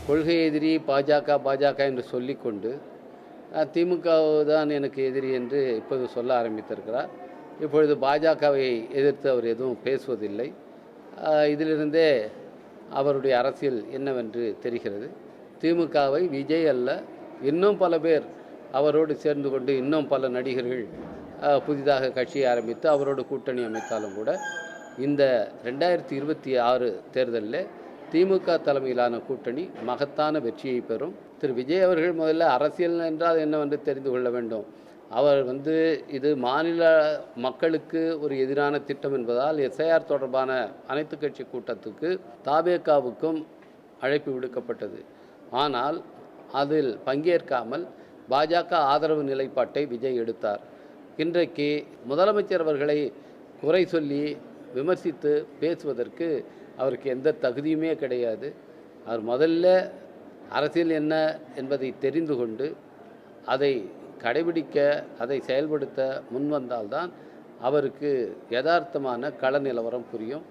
கொள்கை எதிரி பாஜக என்று சொல்லிக்கொண்டு திமுக தான் எனக்கு எதிரி என்று இப்போது சொல்ல ஆரம்பித்திருக்கிறார். இப்பொழுது பாஜகவை எதிர்த்து அவர் எதுவும் பேசுவதில்லை. இதிலிருந்தே அவருடைய அரசியல் என்னவென்று தெரிகிறது. திமுகவை விஜய் அல்ல, இன்னும் பல பேர் அவரோடு சேர்ந்து கொண்டு இன்னும் பல நடிகர்கள் புதிதாக கட்சியை ஆரம்பித்து அவரோடு கூட்டணி அமைத்தாலும் கூட இந்த 2026 தேர்தலில் திமுக தலைமையிலான கூட்டணி மகத்தான வெற்றியை பெறும். திரு விஜய் அவர்கள் முதல்ல அரசியல் என்றால் என்னவென்று தெரிந்து கொள்ள வேண்டும். அவர் இது மாநில மக்களுக்கு ஒரு எதிரான திட்டம் என்பதால் எஸ்ஐஆர் தொடர்பான அனைத்து கட்சி கூட்டத்துக்கு தாவேகாவுக்கும் அழைப்பு விடுக்கப்பட்டது. ஆனால் அதில் பங்கேற்காமல் பாஜக ஆதரவு நிலைப்பாட்டை விஜய் எடுத்தார். இன்றைக்கு முதலமைச்சர் அவர்களை குறை சொல்லி விமர்சித்து பேசுவதற்கு அவருக்கு எந்த தகுதியுமே கிடையாது. அவர் முதல்ல அரசியல் என்ன என்பதை தெரிந்து கொண்டு அதை கடைபிடிக்க, அதை செயல்படுத்த முன்வந்தால்தான் அவருக்கு யதார்த்தமான கள நிலவரம் புரியும்.